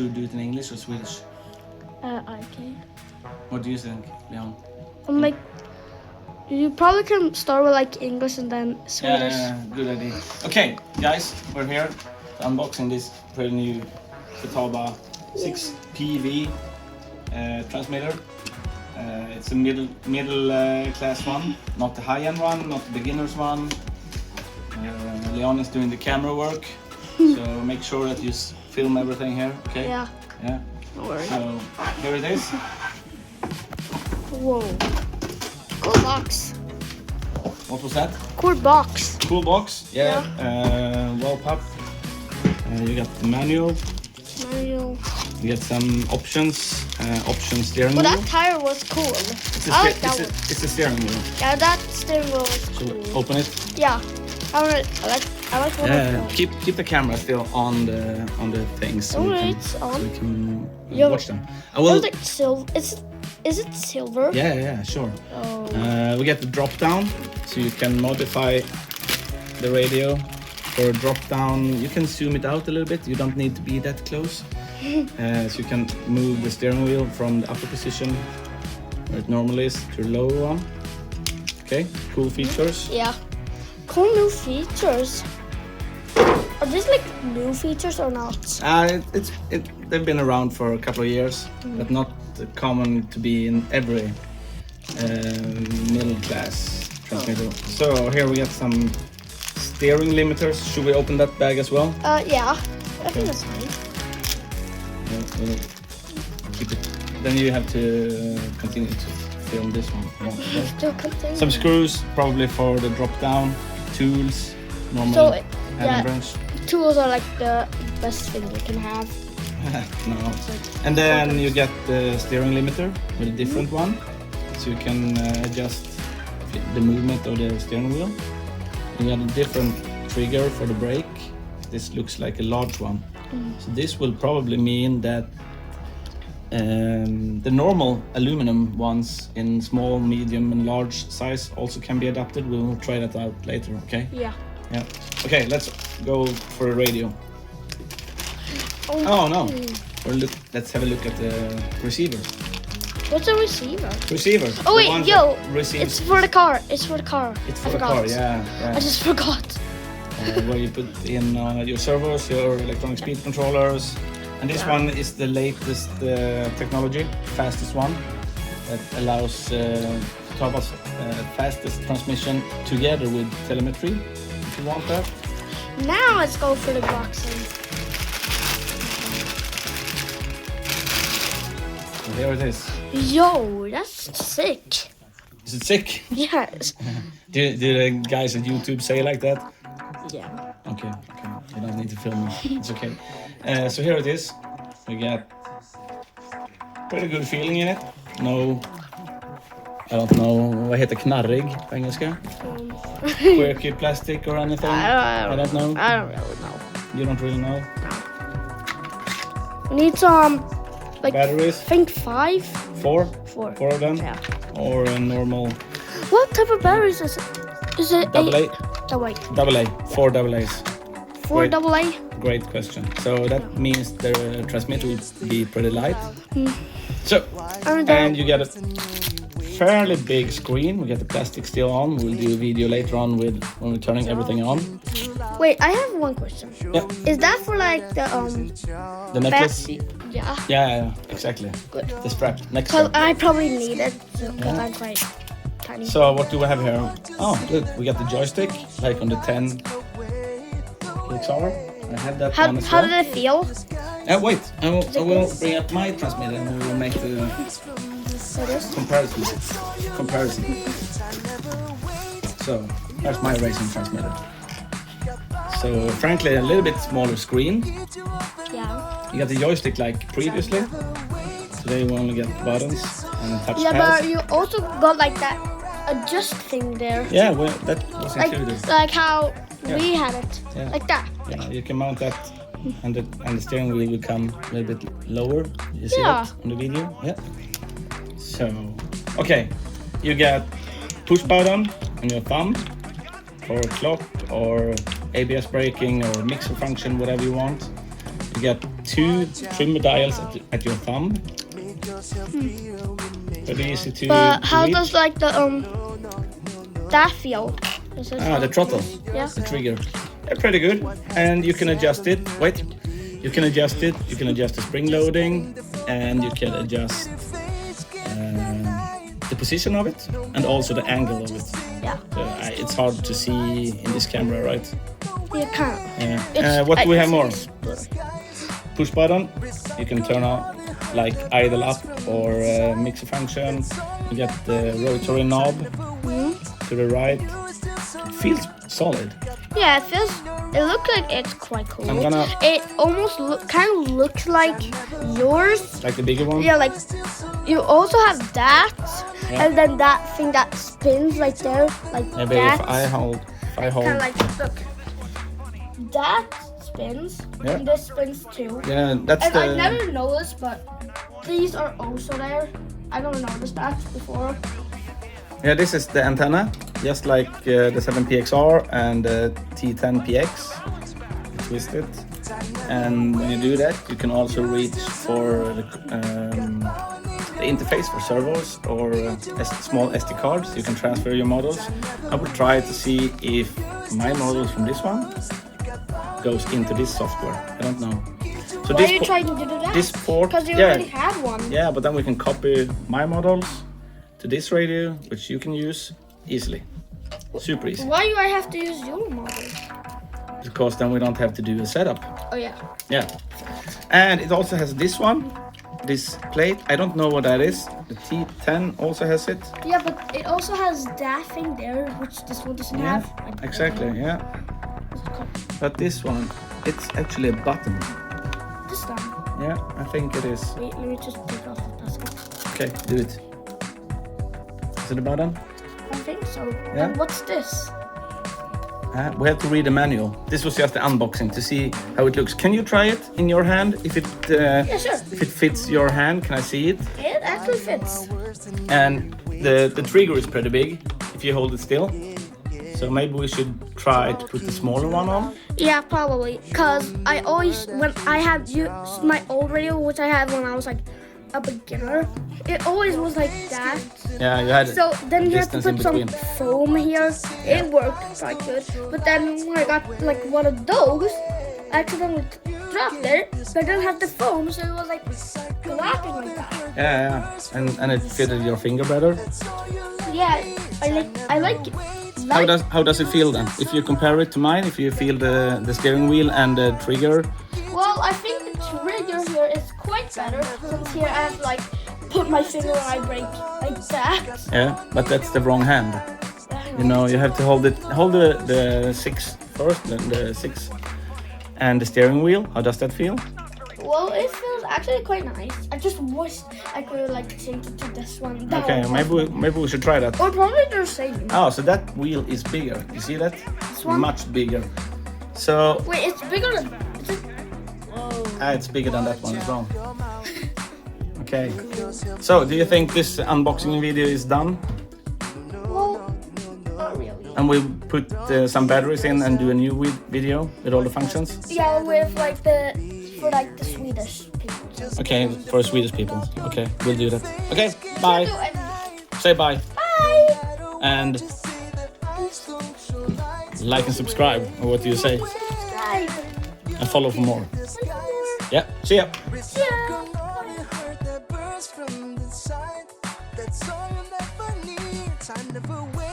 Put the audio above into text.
should do it in English or Swedish? Okay. What do you think, Leon? Like, you probably can start with like English and then Swedish. Yeah, good idea. Okay, guys, we're here unboxing this pretty new Futaba T6PV transmitter. It's a middle class one, not the high end one, not the beginner's one. Leon is doing the camera work, so make sure that you film everything here. Okay? Yeah. Yeah. No worries. So here it is. Whoa. Cool box. What was that? Cool box. Cool box. Yeah. Well packed. You got the manual. Manual. You get some options. Option steering Well, wheel. that tire was cool. I like that one. It's a steering wheel. Yeah, that steering wheel was So cool. open it. Yeah. I like one of them. Keep the camera still on the things so It's on. we can Yeah. watch them. I will. Is it silver? Is it silver? Yeah, sure. Oh. We get the drop down, so you can modify the radio for a drop down. You can zoom it out a little bit. You don't need to be that close. So you can move the steering wheel from the upper position where it normally is to the lower one. Okay, cool features. Yeah. Cool new features. Are these like new features or not? They've been around for a couple of years, but not common to be in every middle class transmitter. So here we got some steering limiters. Should we open that bag as well? Yeah. I think that's fine. We'll keep it. Then you have to continue to film this one. Yeah. Still continue. Some screws, probably for the drop down. Tools, normal So, Allen wrench. Tools are like the best thing you can have. No. And then you get the steering limiter with a different one, so you can adjust the movement of the steering wheel. You got a different trigger for the brake. This looks like a large one. So this will probably mean that the normal aluminum ones in small, medium and large size also can be adapted. We'll try that out later, okay? Yeah. Yeah. Okay, let's go for a radio. Oh no. Let's have a look at the receiver. What's a receiver? Receiver. Oh wait, yo! Receives. It's for the car. It's for the car. It's for I the forgot. car, yeah. I just forgot. Where you put in your servos, your electronic speed controllers. And this one is the latest technology, fastest one, that allows Futaba's fastest transmission together with telemetry, if you want that. Now let's go for the boxing. And here it is. Yo, that's sick. Is it sick? Yes. Do the guys at YouTube say like that? Yeah. Okay. You don't need to film me. It's okay. So here it is. We got pretty good feeling in it. No, I don't know, vad heter knarrig på engelska? Quirky plastic or anything? I don't know. I don't really know. You don't really know? We need some, like, Batteries? I think 5? Four? Four. 4 of them? Yeah. Or a normal What type of batteries is it? Is it double A? Oh wait. Double A. 4 double A's. 4 Great. double A? Great question. So that means the transmitter will be pretty light. So, and you get a fairly big screen. We get the plastic still on. We'll do a video later on with when we're turning everything on. Wait, I have one question. Yeah. Is that for like The necklace? Yeah. Yeah, exactly. Good. The strap next Cause to it. I probably need it because I'm quite tiny. So what do we have here? Oh, look, we got the joystick, like on the 10 XR. I had that one as How well. did it feel? Wait, I will bring up my transmitter and we will make the comparison. So, that's my racing transmitter. So, frankly, a little bit smaller screen. Yeah. You got the joystick like previously. Today we only get buttons and touch Yeah, pads. but you also got like that adjust thing there. Yeah, well, that was included. Like how we had it. Yeah. Like that. Yeah, you can mount that, and the steering wheel will come a little bit lower. You see that on the video? Yeah. So, okay, you get push button on your thumb for clock or ABS braking or mixer function, whatever you want. You You get 2 trimmer dials at your thumb. Very easy to But how reach. does like the that feel? Does it The throttle, Yeah. the trigger. They're pretty good, and you can adjust it. Wait, you can adjust it. You can adjust the spring loading, and you can adjust the position of it, and also the angle of it. Yeah. So, it's hard to see in this camera, right? You can't. Yeah. What do we have more? Push button. You can turn on like idle up or mixer function. You get the rotary knob to the right. It feels solid. Yeah, it looks like it's quite cool. I'm gonna- It almost kind of looks like yours. Like the bigger one. Yeah, like you also have that, Yeah. and then that thing that spins right there, like Maybe that. if I hold. Kind of like look. That spins. Yeah. And this spins too. Yeah, that's And the. I never noticed, but these are also there. I don't notice that before. Yeah, this is the antenna, just like the 7PXR and the T10PX. You twist it, and when you do that, you can also reach for the interface for servos or small SD cards. You can transfer your models. I will try to see if my models from this one goes into this software. I don't know. So Why are you trying to do that? This port, Because you yeah, already have one. yeah, but then we can copy my models to this radio, which you can use easily. Super easy. Why do I have to use your model? Because then we don't have to do a setup. Oh yeah. Yeah. And it also has this one, this plate. I don't know what that is. The T10 also has it. Yeah, but it also has that thing there, which this one doesn't Yeah, have. Like, exactly, yeah. But this one, it's actually a button. This time. Yeah, I think it is. Wait, let me just take off the plastic. Okay, do it. Is it a button? I think so. Yeah. And what's this? We have to read the manual. This was just the unboxing to see how it looks. Can you try it in your hand? If it Yeah, sure. if it fits your hand, can I see it? It actually fits. And the trigger is pretty big if you hold it still. So maybe we should try to put the smaller one on. Yeah, probably. Cause I always, when I had used my old radio, which I had when I was like a beginner, it always was like that. Yeah, you had So then you have to distance in put some between. foam here. It worked quite good. But then when I got like one of those, I accidentally dropped it, but I didn't have the foam, so it was like clapping like that. Yeah, and it fitted your finger better. Yeah, I like it. How does it feel then? If you compare it to mine, if you feel the steering wheel and the trigger. Well, I think the trigger here is quite better, since here I have to like put my finger when I brake like that. Yeah, but that's the wrong hand. You know, you have to hold the 6 first, then the 6 and the steering wheel. How does that feel? Well, it feels actually quite nice. I just wish I could like change it to this one. That Okay, one. maybe we should try that. Or probably they're same. Oh, so that wheel is bigger. You see that? It's one? much bigger. So Wait, it's bigger than. Is it? Oh. it's bigger than that one as well. Okay. So, do you think this unboxing video is done? Well, not really. And we put some batteries in and do a new video with all the functions? Yeah, with like for the Swedish people. Okay, for Swedish people. Okay, we'll do that. Okay, bye. Do everything. Say bye. Bye. And like and subscribe, or what do you say? Subscribe. And follow for more. Yeah, see ya. Yeah. That's all you'll ever need. Time never waits.